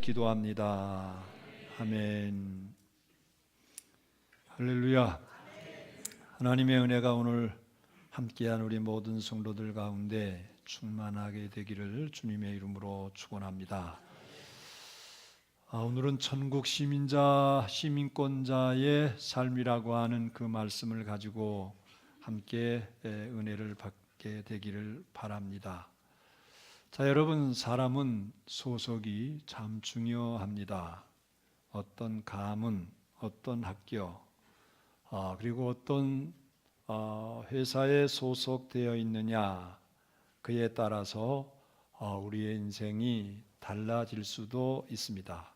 기도합니다. 아멘. 할렐루야. 하나님의 은혜가 오늘 함께한 우리 모든 성도들 가운데 충만하게 되기를 주님의 이름으로 축원합니다. 오늘은 천국 시민권자의 삶이라고 하는 그 말씀을 가지고 함께 은혜를 받게 되기를 바랍니다. 자, 여러분, 사람은 소속이 참 중요합니다. 어떤 가문, 어떤 학교, 그리고 어떤 회사에 소속되어 있느냐, 그에 따라서 우리의 인생이 달라질 수도 있습니다.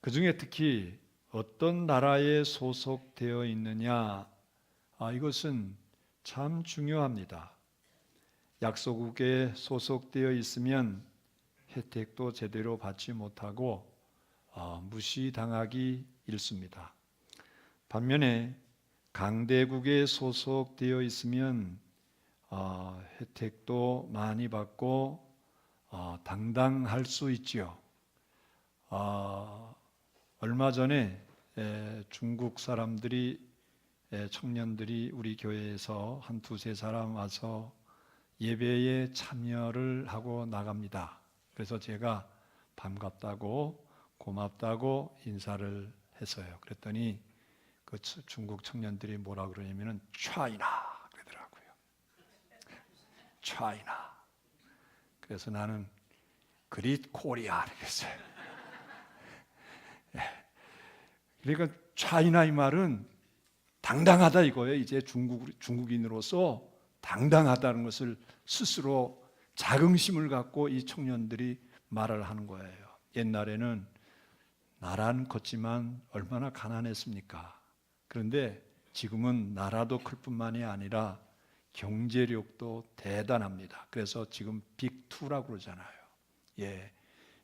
그 중에 특히 어떤 나라에 소속되어 있느냐, 이것은 참 중요합니다. 약소국에 소속되어 있으면 혜택도 제대로 받지 못하고 무시당하기 일쑤입니다. 반면에 강대국에 소속되어 있으면 혜택도 많이 받고 당당할 수 있지요. 얼마 전에 중국 사람들이 청년들이 우리 교회에서 한 두세 사람 와서 예배에 참여를 하고 나갑니다. 그래서 제가 반갑다고 고맙다고 인사를 했어요. 그랬더니 그 중국 청년들이 뭐라 그러냐면은 차이나 그러더라고요. 차이나. 그래서 나는 그릿 코리아 그랬어요. 그러니까 차이나 이 말은 당당하다 이거예요. 이제 중국인으로서 당당하다는 것을 스스로 자긍심을 갖고 이 청년들이 말을 하는 거예요. 옛날에는 나라는 컸지만 얼마나 가난했습니까? 그런데 지금은 나라도 클 뿐만이 아니라 경제력도 대단합니다. 그래서 지금 빅2라고 그러잖아요.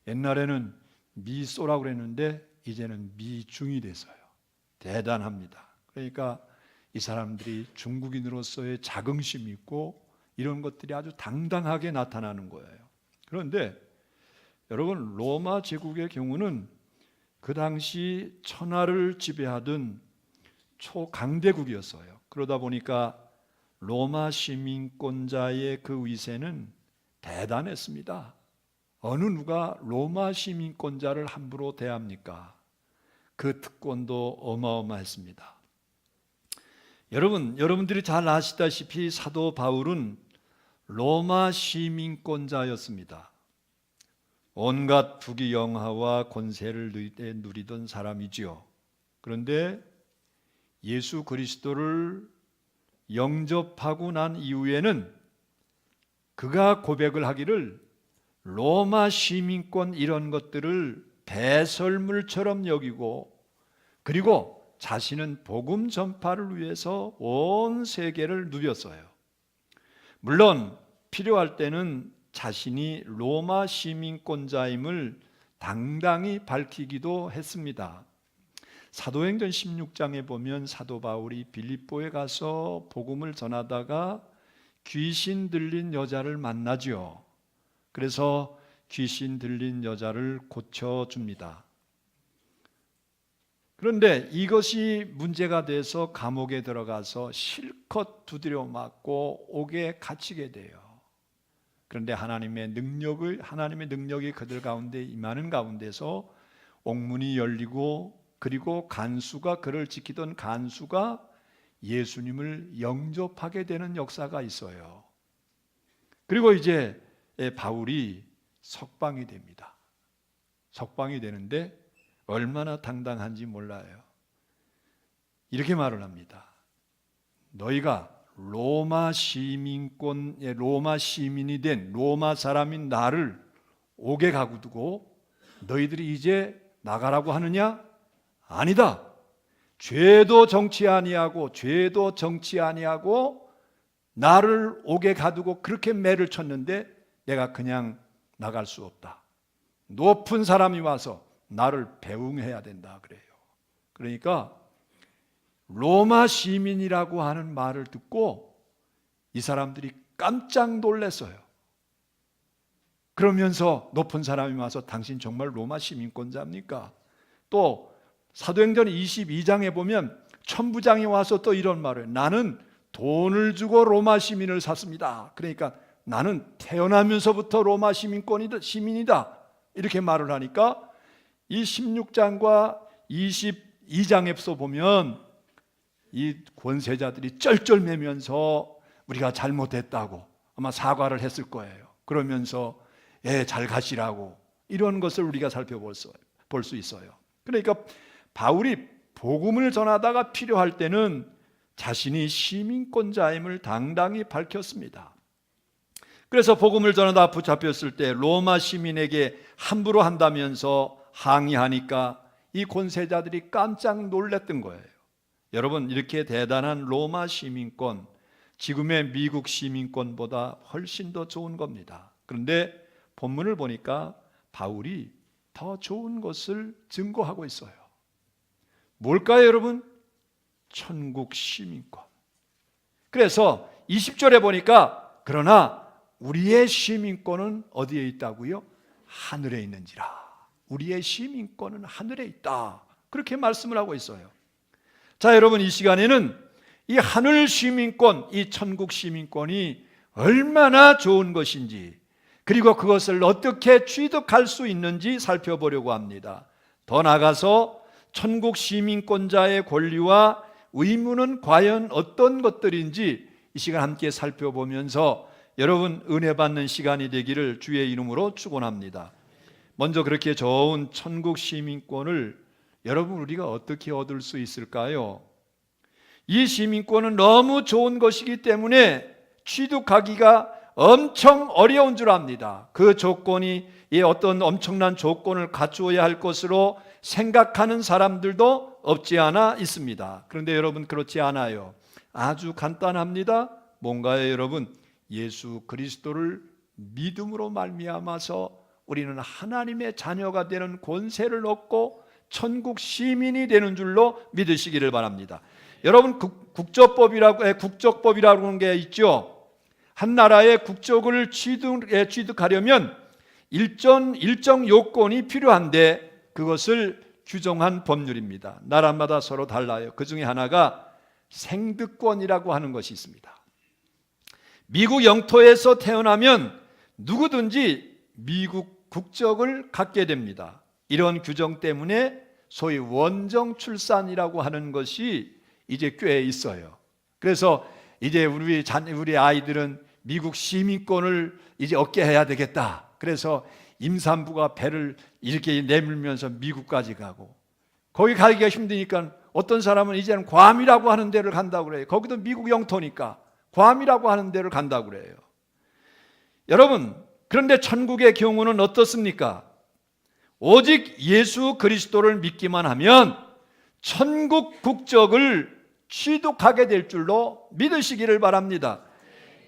옛날에는 미소라고 그랬는데 이제는 미중이 돼서요. 대단합니다. 그러니까 이 사람들이 중국인으로서의 자긍심이 있고 이런 것들이 아주 당당하게 나타나는 거예요. 그런데 여러분, 로마 제국의 경우는 그 당시 천하를 지배하던 초강대국이었어요. 그러다 보니까 로마 시민권자의 그 위세는 대단했습니다. 어느 누가 로마 시민권자를 함부로 대합니까? 그 특권도 어마어마했습니다. 여러분들이 잘 아시다시피 사도 바울은 로마 시민권자였습니다. 온갖 부귀영화와 권세를 누리던 사람이지요. 그런데 예수 그리스도를 영접하고 난 이후에는 그가 고백을 하기를 로마 시민권 이런 것들을 배설물처럼 여기고, 그리고 자신은 복음 전파를 위해서 온 세계를 누볐어요. 물론 필요할 때는 자신이 로마 시민권자임을 당당히 밝히기도 했습니다. 사도행전 16장에 보면 사도 바울이 빌립보에 가서 복음을 전하다가 귀신 들린 여자를 만나죠. 그래서 귀신 들린 여자를 고쳐줍니다. 그런데 이것이 문제가 돼서 감옥에 들어가서 실컷 두드려 맞고 옥에 갇히게 돼요. 그런데 하나님의 능력이 그들 가운데 임하는 가운데서 옥문이 열리고, 그리고 간수가 그를 지키던 간수가 예수님을 영접하게 되는 역사가 있어요. 그리고 이제 바울이 석방이 됩니다. 석방이 되는데 얼마나 당당한지 몰라요. 이렇게 말을 합니다. 너희가 로마 시민이 된 로마 사람인 나를 옥에 가두고 너희들이 이제 나가라고 하느냐? 아니다. 죄도 정치 아니하고 나를 옥에 가두고 그렇게 매를 쳤는데 내가 그냥 나갈 수 없다. 높은 사람이 와서 나를 배웅해야 된다 그래요. 그러니까 로마 시민이라고 하는 말을 듣고 이 사람들이 깜짝 놀랐어요. 그러면서 높은 사람이 와서 당신 정말 로마 시민권자입니까? 또 사도행전 22장에 보면 천부장이 와서 또 이런 말을 해요. 나는 돈을 주고 로마 시민을 샀습니다. 그러니까 나는 태어나면서부터 로마 시민이다. 이렇게 말을 하니까 이 16장과 22장에서 보면 이 권세자들이 쩔쩔매면서 우리가 잘못했다고 아마 사과를 했을 거예요. 그러면서 잘 가시라고 이런 것을 우리가 살펴볼 수 있어요. 그러니까 바울이 복음을 전하다가 필요할 때는 자신이 시민권자임을 당당히 밝혔습니다. 그래서 복음을 전하다 붙잡혔을 때 로마 시민에게 함부로 한다면서 항의하니까 이 권세자들이 깜짝 놀랐던 거예요. 여러분, 이렇게 대단한 로마 시민권, 지금의 미국 시민권보다 훨씬 더 좋은 겁니다. 그런데 본문을 보니까 바울이 더 좋은 것을 증거하고 있어요. 뭘까요, 여러분? 천국 시민권. 그래서 20절에 보니까 그러나 우리의 시민권은 어디에 있다고요? 하늘에 있는지라. 우리의 시민권은 하늘에 있다. 그렇게 말씀을 하고 있어요. 자, 여러분, 이 시간에는 이 하늘 시민권, 이 천국 시민권이 얼마나 좋은 것인지, 그리고 그것을 어떻게 취득할 수 있는지 살펴보려고 합니다. 더 나아가서 천국 시민권자의 권리와 의무는 과연 어떤 것들인지 이 시간 함께 살펴보면서 여러분 은혜 받는 시간이 되기를 주의 이름으로 축원합니다. 먼저 그렇게 좋은 천국 시민권을 여러분 우리가 어떻게 얻을 수 있을까요? 이 시민권은 너무 좋은 것이기 때문에 취득하기가 엄청 어려운 줄 압니다. 그 조건이 어떤 엄청난 조건을 갖추어야 할 것으로 생각하는 사람들도 없지 않아 있습니다. 그런데 여러분, 그렇지 않아요. 아주 간단합니다. 뭔가요, 여러분? 예수 그리스도를 믿음으로 말미암아서 우리는 하나님의 자녀가 되는 권세를 얻고 천국 시민이 되는 줄로 믿으시기를 바랍니다. 여러분, 국적법이라고 하는 게 있죠. 한 나라의 국적을 취득하려면 일정 요건이 필요한데 그것을 규정한 법률입니다. 나라마다 서로 달라요. 그 중에 하나가 생득권이라고 하는 것이 있습니다. 미국 영토에서 태어나면 누구든지 미국 국적을 갖게 됩니다. 이런 규정 때문에 소위 원정 출산이라고 하는 것이 이제 꽤 있어요. 그래서 이제 우리 아이들은 미국 시민권을 이제 얻게 해야 되겠다. 그래서 임산부가 배를 이렇게 내밀면서 미국까지 가고, 거기 가기가 힘드니까 어떤 사람은 이제는 괌이라고 하는 데를 간다고 그래요. 거기도 미국 영토니까 괌이라고 하는 데를 간다고 그래요. 여러분, 그런데 천국의 경우는 어떻습니까? 오직 예수 그리스도를 믿기만 하면 천국 국적을 취득하게 될 줄로 믿으시기를 바랍니다.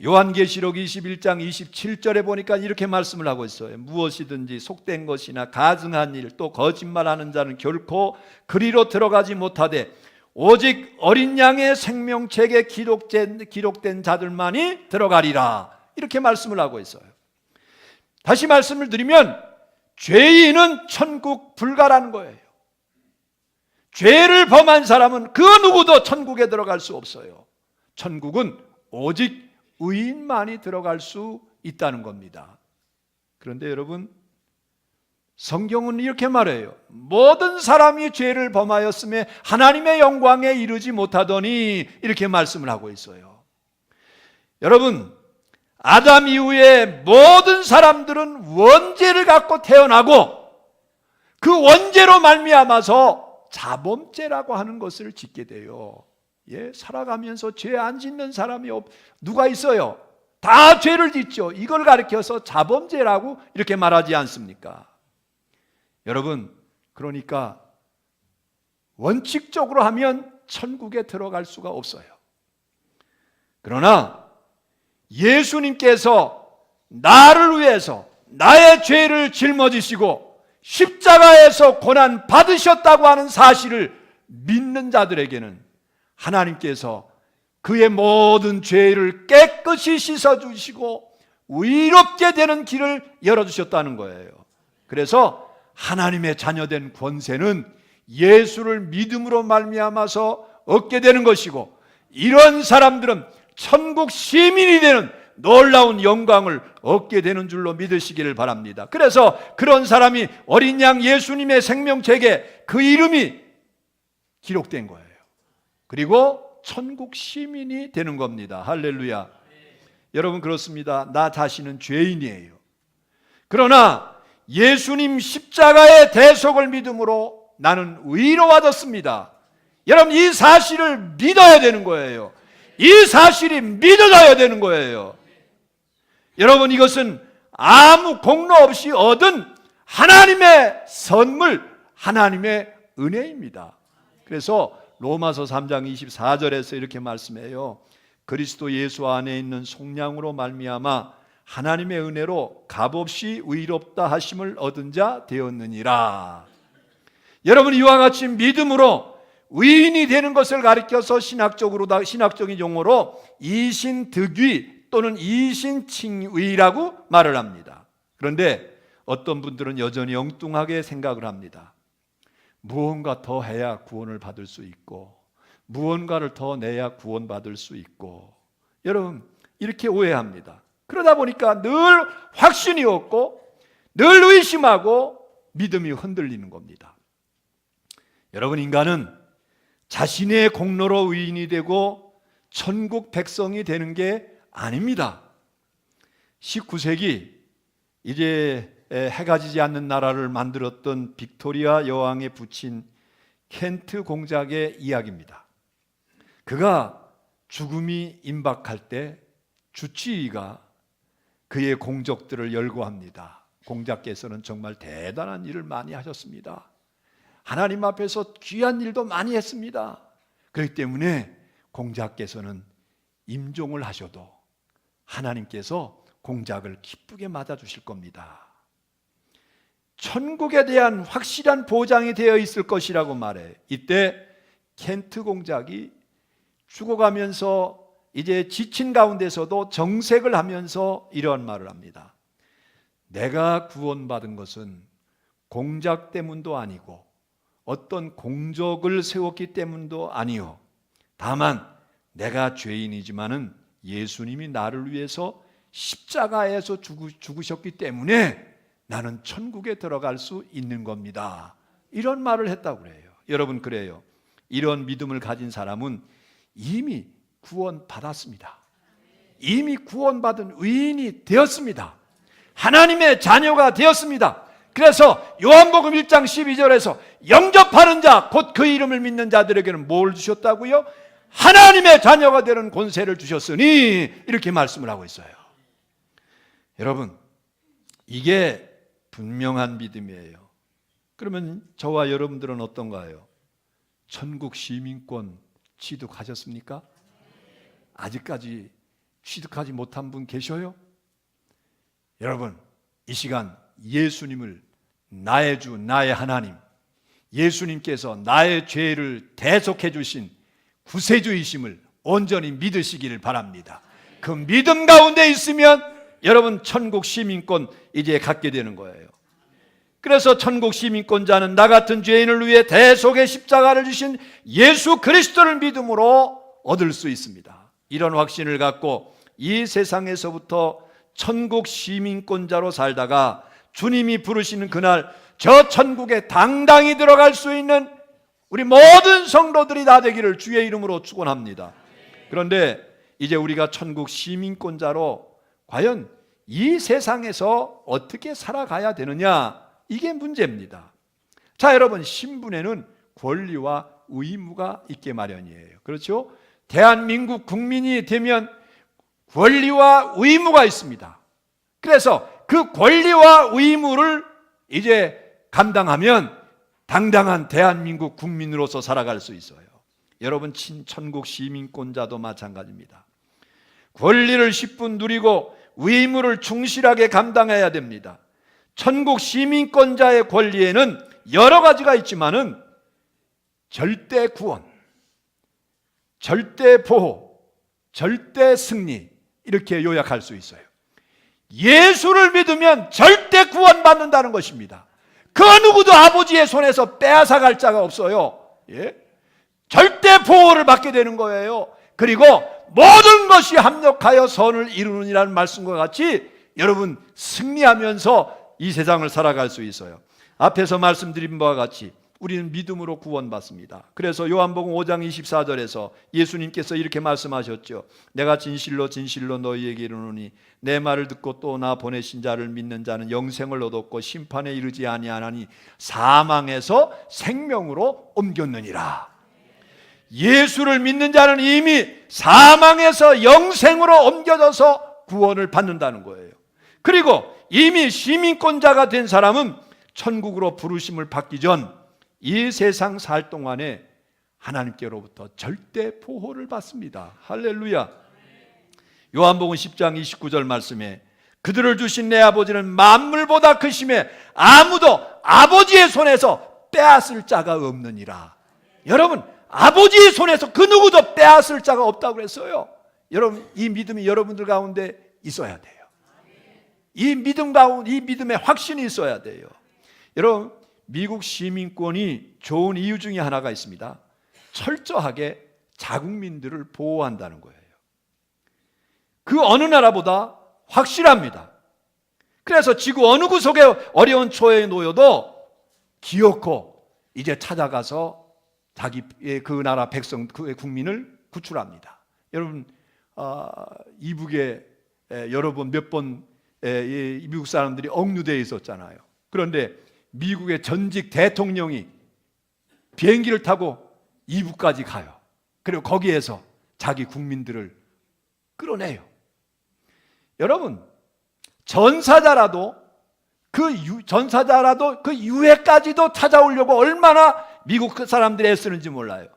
요한계시록 21장 27절에 보니까 이렇게 말씀을 하고 있어요. 무엇이든지 속된 것이나 가증한 일, 또 거짓말하는 자는 결코 그리로 들어가지 못하되 오직 어린 양의 생명책에 기록된 자들만이 들어가리라. 이렇게 말씀을 하고 있어요. 다시 말씀을 드리면 죄인은 천국 불가라는 거예요. 죄를 범한 사람은 그 누구도 천국에 들어갈 수 없어요. 천국은 오직 의인만이 들어갈 수 있다는 겁니다. 그런데 여러분, 성경은 이렇게 말해요. 모든 사람이 죄를 범하였음에 하나님의 영광에 이르지 못하더니, 이렇게 말씀을 하고 있어요. 여러분, 아담 이후에 모든 사람들은 원죄를 갖고 태어나고 그 원죄로 말미암아서 자범죄라고 하는 것을 짓게 돼요. 살아가면서 죄 안 짓는 사람이 누가 있어요? 다 죄를 짓죠. 이걸 가리켜서 자범죄라고 이렇게 말하지 않습니까? 여러분, 그러니까 원칙적으로 하면 천국에 들어갈 수가 없어요. 그러나 예수님께서 나를 위해서 나의 죄를 짊어지시고 십자가에서 고난 받으셨다고 하는 사실을 믿는 자들에게는 하나님께서 그의 모든 죄를 깨끗이 씻어주시고 의롭게 되는 길을 열어주셨다는 거예요. 그래서 하나님의 자녀된 권세는 예수를 믿음으로 말미암아서 얻게 되는 것이고, 이런 사람들은 천국 시민이 되는 놀라운 영광을 얻게 되는 줄로 믿으시기를 바랍니다. 그래서 그런 사람이 어린 양 예수님의 생명책에 그 이름이 기록된 거예요. 그리고 천국 시민이 되는 겁니다. 할렐루야. 여러분, 그렇습니다. 나 자신은 죄인이에요. 그러나 예수님 십자가의 대속을 믿음으로 나는 의로워졌습니다. 여러분, 이 사실을 믿어야 되는 거예요. 이 사실이 믿어져야 되는 거예요. 여러분, 이것은 아무 공로 없이 얻은 하나님의 선물, 하나님의 은혜입니다. 그래서 로마서 3장 24절에서 이렇게 말씀해요. 그리스도 예수 안에 있는 속량으로 말미암아 하나님의 은혜로 값없이 의롭다 하심을 얻은 자 되었느니라. 여러분, 이와 같이 믿음으로 의인이 되는 것을 가리켜서 신학적인 용어로 이신득의 또는 이신칭의라고 말을 합니다. 그런데 어떤 분들은 여전히 엉뚱하게 생각을 합니다. 무언가 더 해야 구원을 받을 수 있고, 무언가를 더 내야 구원받을 수 있고, 여러분, 이렇게 오해합니다. 그러다 보니까 늘 확신이 없고 늘 의심하고 믿음이 흔들리는 겁니다. 여러분, 인간은 자신의 공로로 의인이 되고 천국 백성이 되는 게 아닙니다. 19세기 이제 해가 지지 않는 나라를 만들었던 빅토리아 여왕의 부친 켄트 공작의 이야기입니다. 그가 죽음이 임박할 때 주치의가 그의 공적들을 열거합니다. 공작께서는 정말 대단한 일을 많이 하셨습니다. 하나님 앞에서 귀한 일도 많이 했습니다. 그렇기 때문에 공작께서는 임종을 하셔도 하나님께서 공작을 기쁘게 맞아주실 겁니다. 천국에 대한 확실한 보장이 되어 있을 것이라고 말해. 이때 켄트 공작이 죽어가면서 이제 지친 가운데서도 정색을 하면서 이러한 말을 합니다. 내가 구원받은 것은 공작 때문도 아니고 어떤 공적을 세웠기 때문도 아니요, 다만 내가 죄인이지만은 예수님이 나를 위해서 십자가에서 죽으셨기 때문에 나는 천국에 들어갈 수 있는 겁니다. 이런 말을 했다고 그래요. 여러분, 그래요. 이런 믿음을 가진 사람은 이미 구원받았습니다. 이미 구원받은 의인이 되었습니다. 하나님의 자녀가 되었습니다. 그래서 요한복음 1장 12절에서 영접하는 자, 곧 그 이름을 믿는 자들에게는 뭘 주셨다고요? 하나님의 자녀가 되는 권세를 주셨으니, 이렇게 말씀을 하고 있어요. 여러분, 이게 분명한 믿음이에요. 그러면 저와 여러분들은 어떤가요? 천국 시민권 취득하셨습니까? 아직까지 취득하지 못한 분 계셔요? 여러분, 이 시간 예수님을 나의 주, 나의 하나님, 예수님께서 나의 죄를 대속해 주신 구세주이심을 온전히 믿으시기를 바랍니다. 그 믿음 가운데 있으면 여러분, 천국 시민권 이제 갖게 되는 거예요. 그래서 천국 시민권자는 나 같은 죄인을 위해 대속의 십자가를 주신 예수 그리스도를 믿음으로 얻을 수 있습니다. 이런 확신을 갖고 이 세상에서부터 천국 시민권자로 살다가 주님이 부르시는 그날 저 천국에 당당히 들어갈 수 있는 우리 모든 성도들이 다 되기를 주의 이름으로 축원합니다. 그런데 이제 우리가 천국 시민권자로 과연 이 세상에서 어떻게 살아가야 되느냐, 이게 문제입니다. 자, 여러분, 신분에는 권리와 의무가 있게 마련이에요. 그렇죠? 대한민국 국민이 되면 권리와 의무가 있습니다. 그래서 그 권리와 의무를 이제 감당하면 당당한 대한민국 국민으로서 살아갈 수 있어요. 여러분, 천국 시민권자도 마찬가지입니다. 권리를 10분 누리고 의무를 충실하게 감당해야 됩니다. 천국 시민권자의 권리에는 여러 가지가 있지만은 절대 구원, 절대 보호, 절대 승리, 이렇게 요약할 수 있어요. 예수를 믿으면 절대 구원받는다는 것입니다. 그 누구도 아버지의 손에서 빼앗아갈 자가 없어요. 예? 절대 보호를 받게 되는 거예요. 그리고 모든 것이 합력하여 선을 이루느니라는 말씀과 같이 여러분 승리하면서 이 세상을 살아갈 수 있어요. 앞에서 말씀드린 바와 같이 우리는 믿음으로 구원받습니다. 그래서 요한복음 5장 24절에서 예수님께서 이렇게 말씀하셨죠. 내가 진실로 진실로 너희에게 이르노니 내 말을 듣고 또 나 보내신 자를 믿는 자는 영생을 얻었고 심판에 이르지 아니하나니 사망에서 생명으로 옮겼느니라. 예수를 믿는 자는 이미 사망에서 영생으로 옮겨져서 구원을 받는다는 거예요. 그리고 이미 시민권자가 된 사람은 천국으로 부르심을 받기 전 이 세상 살 동안에 하나님께로부터 절대 보호를 받습니다. 할렐루야. 요한복음 10장 29절 말씀에 그들을 주신 내 아버지는 만물보다 크심에 아무도 아버지의 손에서 빼앗을 자가 없느니라. 여러분, 아버지의 손에서 그 누구도 빼앗을 자가 없다고 그랬어요. 여러분, 이 믿음이 여러분들 가운데 있어야 돼요. 이 믿음 가운데, 이 믿음에 확신이 있어야 돼요. 여러분, 미국 시민권이 좋은 이유 중에 하나가 있습니다. 철저하게 자국민들을 보호한다는 거예요. 그 어느 나라보다 확실합니다. 그래서 지구 어느 구석에 어려운 초에 놓여도 기어코 이제 찾아가서 자기의 그 나라 백성, 그 국민을 구출합니다. 여러분, 이북에 여러 번 몇 번 미국 사람들이 억류되어 있었잖아요. 그런데 미국의 전직 대통령이 비행기를 타고 이북까지 가요. 그리고 거기에서 자기 국민들을 끌어내요. 여러분, 전사자라도 그 유해까지도 찾아오려고 얼마나 미국 사람들이 애쓰는지 몰라요.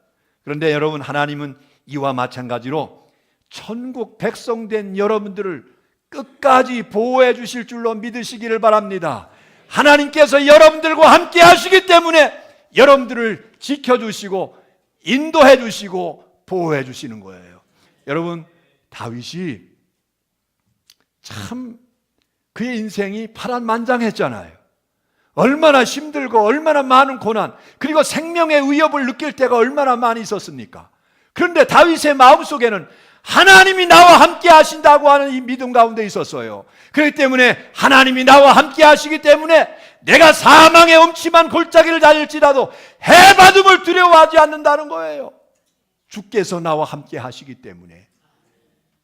그런데 여러분, 하나님은 이와 마찬가지로 천국 백성된 여러분들을 끝까지 보호해 주실 줄로 믿으시기를 바랍니다. 하나님께서 여러분들과 함께 하시기 때문에 여러분들을 지켜주시고 인도해 주시고 보호해 주시는 거예요. 여러분, 다윗이 참 그의 인생이 파란만장했잖아요. 얼마나 힘들고 얼마나 많은 고난, 그리고 생명의 위협을 느낄 때가 얼마나 많이 있었습니까? 그런데 다윗의 마음속에는 하나님이 나와 함께 하신다고 하는 이 믿음 가운데 있었어요. 그렇기 때문에 하나님이 나와 함께 하시기 때문에 내가 사망의 음침한 골짜기를 다닐지라도 해받음을 두려워하지 않는다는 거예요. 주께서 나와 함께 하시기 때문에.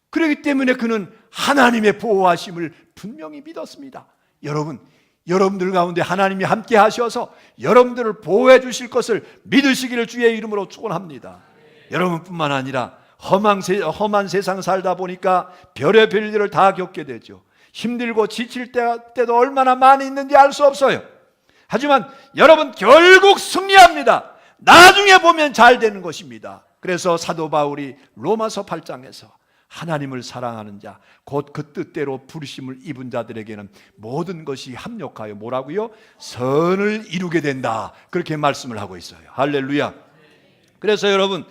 그렇기 때문에 그는 하나님의 보호하심을 분명히 믿었습니다. 여러분들 가운데 하나님이 함께 하셔서 여러분들을 보호해 주실 것을 믿으시기를 주의 이름으로 축원합니다. 여러분뿐만 아니라 험한 세상 살다 보니까 별의별 일을 다 겪게 되죠. 힘들고 지칠 때도 얼마나 많이 있는지 알 수 없어요. 하지만 여러분, 결국 승리합니다. 나중에 보면 잘 되는 것입니다. 그래서 사도 바울이 로마서 8장에서 하나님을 사랑하는 자, 곧 그 뜻대로 부르심을 입은 자들에게는 모든 것이 합력하여 뭐라고요? 선을 이루게 된다. 그렇게 말씀을 하고 있어요. 할렐루야. 그래서 여러분,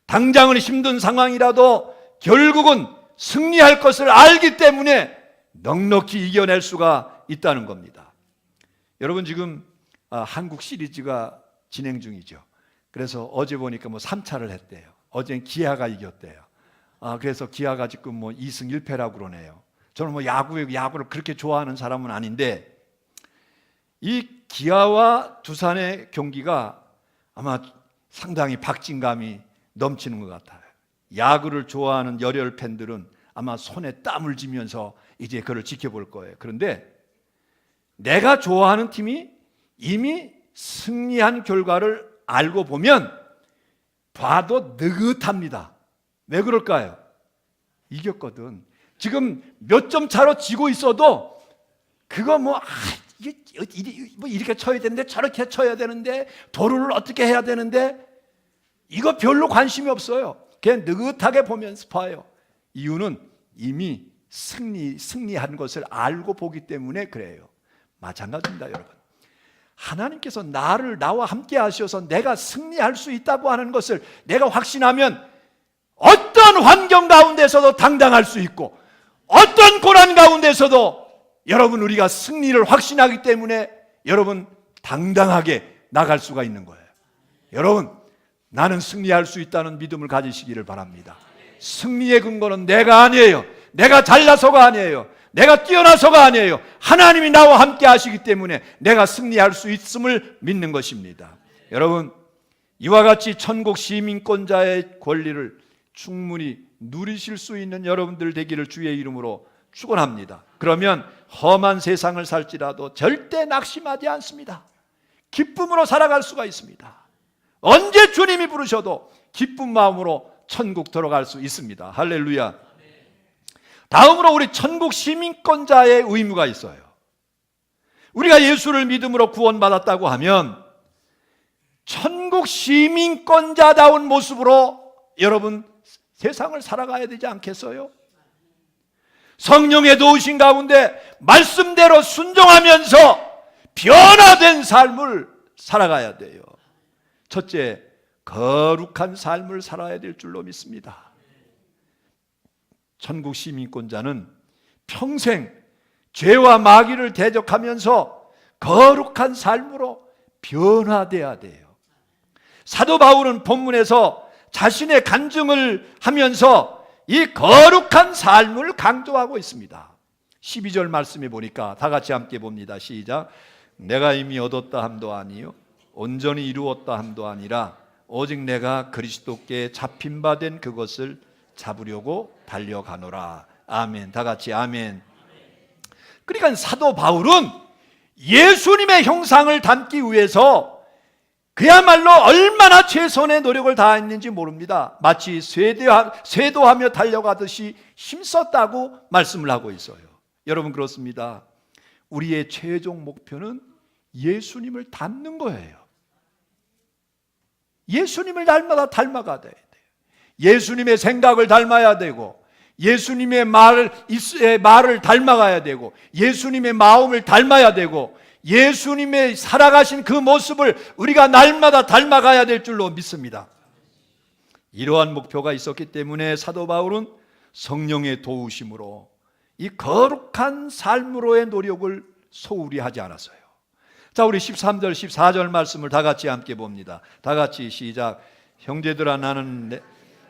당장은 힘든 상황이라도 결국은 승리할 것을 알기 때문에 넉넉히 이겨낼 수가 있다는 겁니다. 여러분, 지금 한국 시리즈가 진행 중이죠. 그래서 어제 보니까 3차를 했대요. 어제는 기아가 이겼대요. 그래서 기아가 지금 2승 1패라고 그러네요. 저는 야구를 그렇게 좋아하는 사람은 아닌데, 이 기아와 두산의 경기가 아마 상당히 박진감이 넘치는 것 같아요. 야구를 좋아하는 열혈 팬들은 아마 손에 땀을 쥐면서 이제 그걸 지켜볼 거예요. 그런데 내가 좋아하는 팀이 이미 승리한 결과를 알고 보면 봐도 느긋합니다. 왜 그럴까요? 이겼거든. 지금 몇 점 차로 지고 있어도 그거 이렇게 쳐야 되는데 저렇게 쳐야 되는데 도루를 어떻게 해야 되는데 이거 별로 관심이 없어요. 그냥 느긋하게 보면서 봐요. 이유는 이미 승리한 것을 알고 보기 때문에 그래요. 마찬가지입니다, 여러분. 하나님께서 나와 함께 하셔서 내가 승리할 수 있다고 하는 것을 내가 확신하면 어떤 환경 가운데서도 당당할 수 있고 어떤 고난 가운데서도 여러분 우리가 승리를 확신하기 때문에 여러분 당당하게 나갈 수가 있는 거예요. 여러분, 나는 승리할 수 있다는 믿음을 가지시기를 바랍니다. 승리의 근거는 내가 아니에요. 내가 잘나서가 아니에요. 내가 뛰어나서가 아니에요. 하나님이 나와 함께 하시기 때문에 내가 승리할 수 있음을 믿는 것입니다. 여러분, 이와 같이 천국 시민권자의 권리를 충분히 누리실 수 있는 여러분들 되기를 주의 이름으로 축원합니다. 그러면 험한 세상을 살지라도 절대 낙심하지 않습니다. 기쁨으로 살아갈 수가 있습니다. 언제 주님이 부르셔도 기쁜 마음으로 천국 들어갈 수 있습니다. 할렐루야. 다음으로 우리 천국 시민권자의 의무가 있어요. 우리가 예수를 믿음으로 구원받았다고 하면 천국 시민권자다운 모습으로 여러분 세상을 살아가야 되지 않겠어요? 성령의 도우신 가운데 말씀대로 순종하면서 변화된 삶을 살아가야 돼요. 첫째, 거룩한 삶을 살아야 될 줄로 믿습니다. 천국 시민권자는 평생 죄와 마귀를 대적하면서 거룩한 삶으로 변화돼야 돼요. 사도 바울은 본문에서 자신의 간증을 하면서 이 거룩한 삶을 강조하고 있습니다. 12절 말씀에 보니까 다 같이 함께 봅니다. 시작. 내가 이미 얻었다 함도 아니요 온전히 이루었다 함도 아니라 오직 내가 그리스도께 잡힌 바 된 그것을 잡으려고 달려가노라. 아멘. 다 같이 아멘. 그러니까 사도 바울은 예수님의 형상을 담기 위해서 그야말로 얼마나 최선의 노력을 다했는지 모릅니다. 마치 쇄도하며 달려가듯이 힘썼다고 말씀을 하고 있어요. 여러분 그렇습니다. 우리의 최종 목표는 예수님을 닮는 거예요. 예수님을 날마다 닮아가야 돼요. 예수님의 생각을 닮아야 되고 예수님의 말을 닮아가야 되고 예수님의 마음을 닮아야 되고 예수님의 살아가신 그 모습을 우리가 날마다 닮아가야 될 줄로 믿습니다. 이러한 목표가 있었기 때문에 사도 바울은 성령의 도우심으로 이 거룩한 삶으로의 노력을 소홀히 하지 않았어요. 자, 우리 13절 14절 말씀을 다 같이 함께 봅니다. 다 같이 시작. 형제들아 나는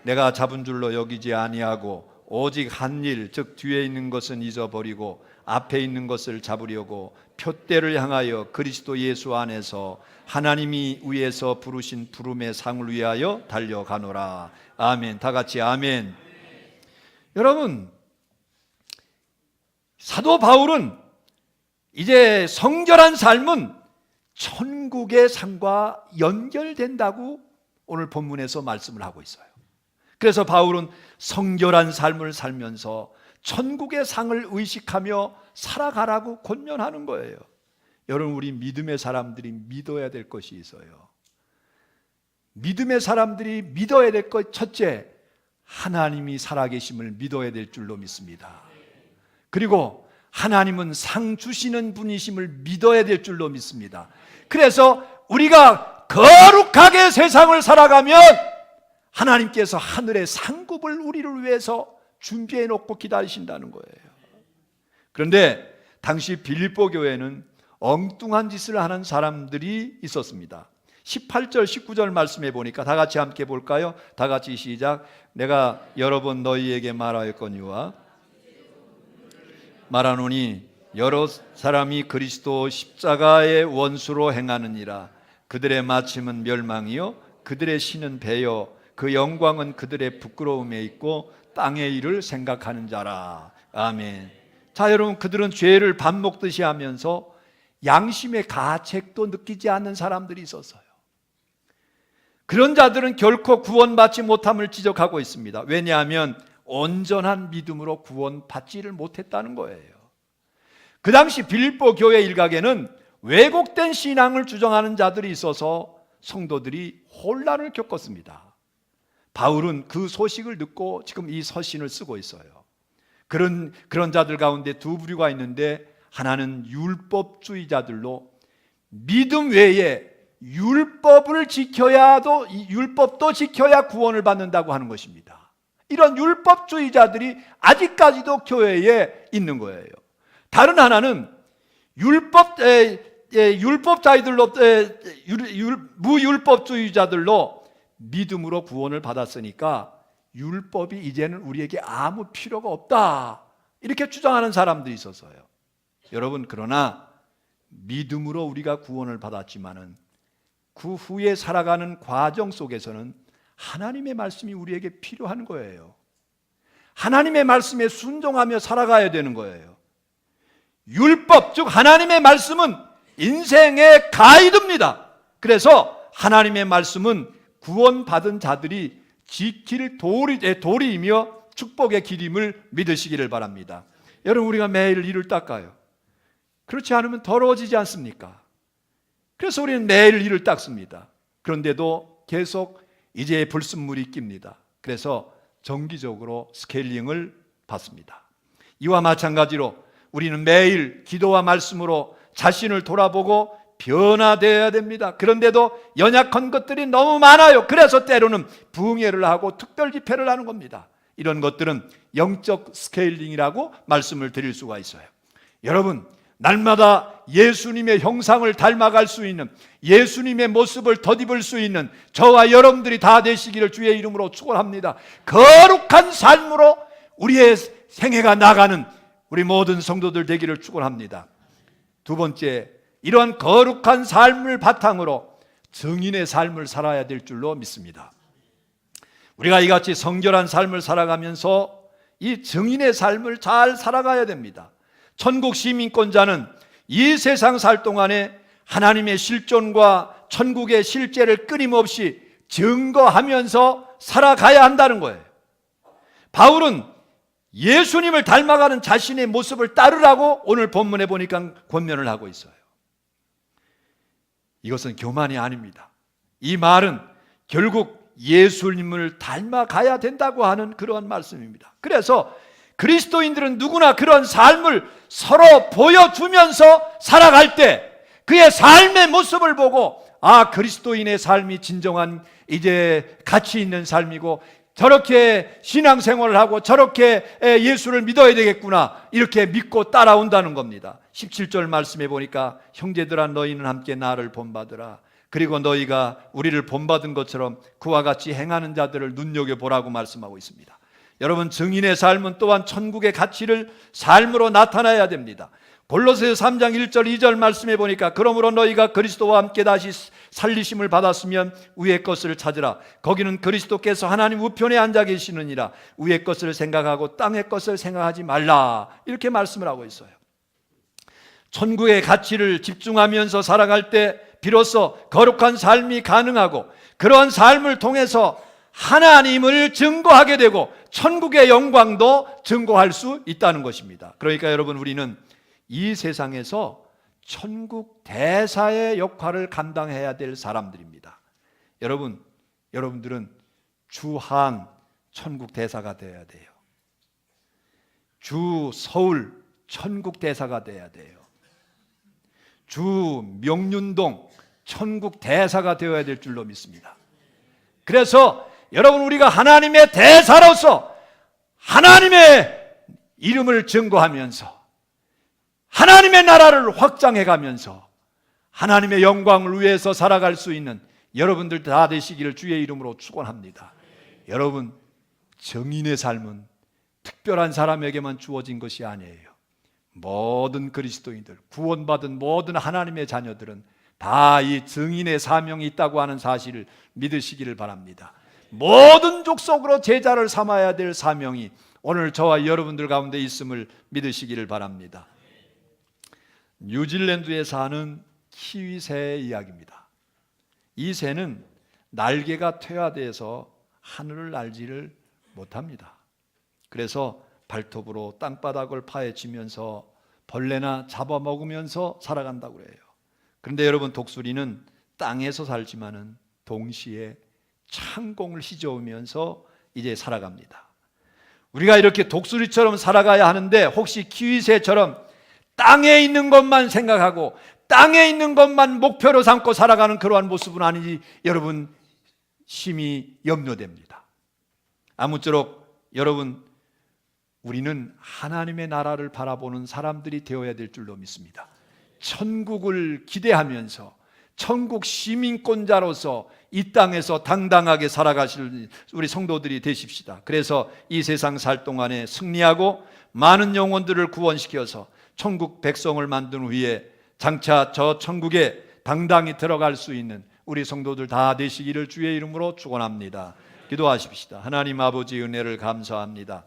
내가 잡은 줄로 여기지 아니하고 오직 한 일, 즉 뒤에 있는 것은 잊어버리고 앞에 있는 것을 잡으려고 표대를 향하여 그리스도 예수 안에서 하나님이 위에서 부르신 부름의 상을 위하여 달려가노라. 아멘. 다 같이 아멘. 여러분, 사도 바울은 이제 성결한 삶은 천국의 상과 연결된다고 오늘 본문에서 말씀을 하고 있어요. 그래서 바울은 성결한 삶을 살면서 천국의 상을 의식하며 살아가라고 권면하는 거예요. 여러분, 우리 믿음의 사람들이 믿어야 될 것이 있어요. 믿음의 사람들이 믿어야 될 것, 첫째, 하나님이 살아계심을 믿어야 될 줄로 믿습니다. 그리고 하나님은 상 주시는 분이심을 믿어야 될 줄로 믿습니다. 그래서 우리가 거룩하게 세상을 살아가면 하나님께서 하늘의 상급을 우리를 위해서 준비해 놓고 기다리신다는 거예요. 그런데 당시 빌립보 교회는 엉뚱한 짓을 하는 사람들이 있었습니다. 18절 19절 말씀해 보니까 다 같이 함께 볼까요? 다 같이 시작. 내가 여러 번 너희에게 말하였거니와 말하노니 여러 사람이 그리스도 십자가의 원수로 행하느니라. 그들의 마침은 멸망이요 그들의 신은 배요 그 영광은 그들의 부끄러움에 있고 땅의 일을 생각하는 자라. 아멘. 자, 여러분, 그들은 죄를 밥 먹듯이 하면서 양심의 가책도 느끼지 않는 사람들이 있었어요. 그런 자들은 결코 구원받지 못함을 지적하고 있습니다. 왜냐하면 온전한 믿음으로 구원받지를 못했다는 거예요. 그 당시 빌립보 교회 일각에는 왜곡된 신앙을 주장하는 자들이 있어서 성도들이 혼란을 겪었습니다. 바울은 그 소식을 듣고 지금 이 서신을 쓰고 있어요. 그런 자들 가운데 두 부류가 있는데, 하나는 율법주의자들로 믿음 외에 율법도 지켜야 구원을 받는다고 하는 것입니다. 이런 율법주의자들이 아직까지도 교회에 있는 거예요. 다른 하나는 율법자들로 무율법주의자들로 믿음으로 구원을 받았으니까 율법이 이제는 우리에게 아무 필요가 없다, 이렇게 주장하는 사람들이 있어서요. 여러분, 그러나 믿음으로 우리가 구원을 받았지만은 그 후에 살아가는 과정 속에서는 하나님의 말씀이 우리에게 필요한 거예요. 하나님의 말씀에 순종하며 살아가야 되는 거예요. 율법, 즉 하나님의 말씀은 인생의 가이드입니다. 그래서 하나님의 말씀은 구원받은 자들이 지킬 도리이며 축복의 길임을 믿으시기를 바랍니다. 여러분, 우리가 매일 이를 닦아요. 그렇지 않으면 더러워지지 않습니까? 그래서 우리는 매일 이를 닦습니다. 그런데도 계속 이제 불순물이 낍니다. 그래서 정기적으로 스케일링을 받습니다. 이와 마찬가지로 우리는 매일 기도와 말씀으로 자신을 돌아보고 변화되어야 됩니다. 그런데도 연약한 것들이 너무 많아요. 그래서 때로는 부흥회를 하고 특별 집회를 하는 겁니다. 이런 것들은 영적 스케일링이라고 말씀을 드릴 수가 있어요. 여러분, 날마다 예수님의 형상을 닮아갈 수 있는, 예수님의 모습을 덧입을 수 있는 저와 여러분들이 다 되시기를 주의 이름으로 축원합니다. 거룩한 삶으로 우리의 생애가 나가는 우리 모든 성도들 되기를 축원합니다. 두 번째, 이러한 거룩한 삶을 바탕으로 증인의 삶을 살아야 될 줄로 믿습니다. 우리가 이같이 성결한 삶을 살아가면서 이 증인의 삶을 잘 살아가야 됩니다. 천국 시민권자는 이 세상 살 동안에 하나님의 실존과 천국의 실제를 끊임없이 증거하면서 살아가야 한다는 거예요. 바울은 예수님을 닮아가는 자신의 모습을 따르라고 오늘 본문에 보니까 권면을 하고 있어요. 이것은 교만이 아닙니다. 이 말은 결국 예수님을 닮아가야 된다고 하는 그러한 말씀입니다. 그래서 그리스도인들은 누구나 그런 삶을 서로 보여주면서 살아갈 때 그의 삶의 모습을 보고, 아, 그리스도인의 삶이 진정한 이제 가치 있는 삶이고 저렇게 신앙생활을 하고 저렇게 예수를 믿어야 되겠구나, 이렇게 믿고 따라온다는 겁니다. 17절 말씀해 보니까 형제들아 너희는 함께 나를 본받으라. 그리고 너희가 우리를 본받은 것처럼 그와 같이 행하는 자들을 눈여겨보라고 말씀하고 있습니다. 여러분, 증인의 삶은 또한 천국의 가치를 삶으로 나타나야 됩니다. 골로새서 3장 1절 2절 말씀해 보니까 그러므로 너희가 그리스도와 함께 다시 살리심을 받았으면 위의 것을 찾으라. 거기는 그리스도께서 하나님 우편에 앉아 계시느니라. 위의 것을 생각하고 땅의 것을 생각하지 말라. 이렇게 말씀을 하고 있어요. 천국의 가치를 집중하면서 살아갈 때 비로소 거룩한 삶이 가능하고, 그러한 삶을 통해서 하나님을 증거하게 되고 천국의 영광도 증거할 수 있다는 것입니다. 그러니까 여러분, 우리는 이 세상에서 천국 대사의 역할을 감당해야 될 사람들입니다. 여러분들은 주한 천국 대사가 되어야 돼요. 주 서울 천국 대사가 되어야 돼요. 주 명륜동 천국 대사가 되어야 될 줄로 믿습니다. 그래서 여러분, 우리가 하나님의 대사로서 하나님의 이름을 증거하면서 하나님의 나라를 확장해 가면서 하나님의 영광을 위해서 살아갈 수 있는 여러분들 다 되시기를 주의 이름으로 축원합니다. 여러분, 정인의 삶은 특별한 사람에게만 주어진 것이 아니에요. 모든 그리스도인들, 구원받은 모든 하나님의 자녀들은 다 이 증인의 사명이 있다고 하는 사실을 믿으시기를 바랍니다. 모든 족속으로 제자를 삼아야 될 사명이 오늘 저와 여러분들 가운데 있음을 믿으시기를 바랍니다. 뉴질랜드에 사는 키위새의 이야기입니다. 이 새는 날개가 퇴화돼서 하늘을 날지를 못합니다. 그래서 발톱으로 땅바닥을 파헤치면서 벌레나 잡아먹으면서 살아간다고 해요. 그런데 여러분, 독수리는 땅에서 살지만은 동시에 창공을 휘저으면서 이제 살아갑니다. 우리가 이렇게 독수리처럼 살아가야 하는데, 혹시 키위새처럼 땅에 있는 것만 생각하고 땅에 있는 것만 목표로 삼고 살아가는 그러한 모습은 아닌지 여러분 심히 염려됩니다. 아무쪼록 여러분, 우리는 하나님의 나라를 바라보는 사람들이 되어야 될 줄로 믿습니다. 천국을 기대하면서 천국 시민권자로서 이 땅에서 당당하게 살아가실 우리 성도들이 되십시다. 그래서 이 세상 살 동안에 승리하고 많은 영혼들을 구원시켜서 천국 백성을 만든 후에 장차 저 천국에 당당히 들어갈 수 있는 우리 성도들 다 되시기를 주의 이름으로 축원합니다. 기도하십시다. 하나님 아버지, 은혜를 감사합니다.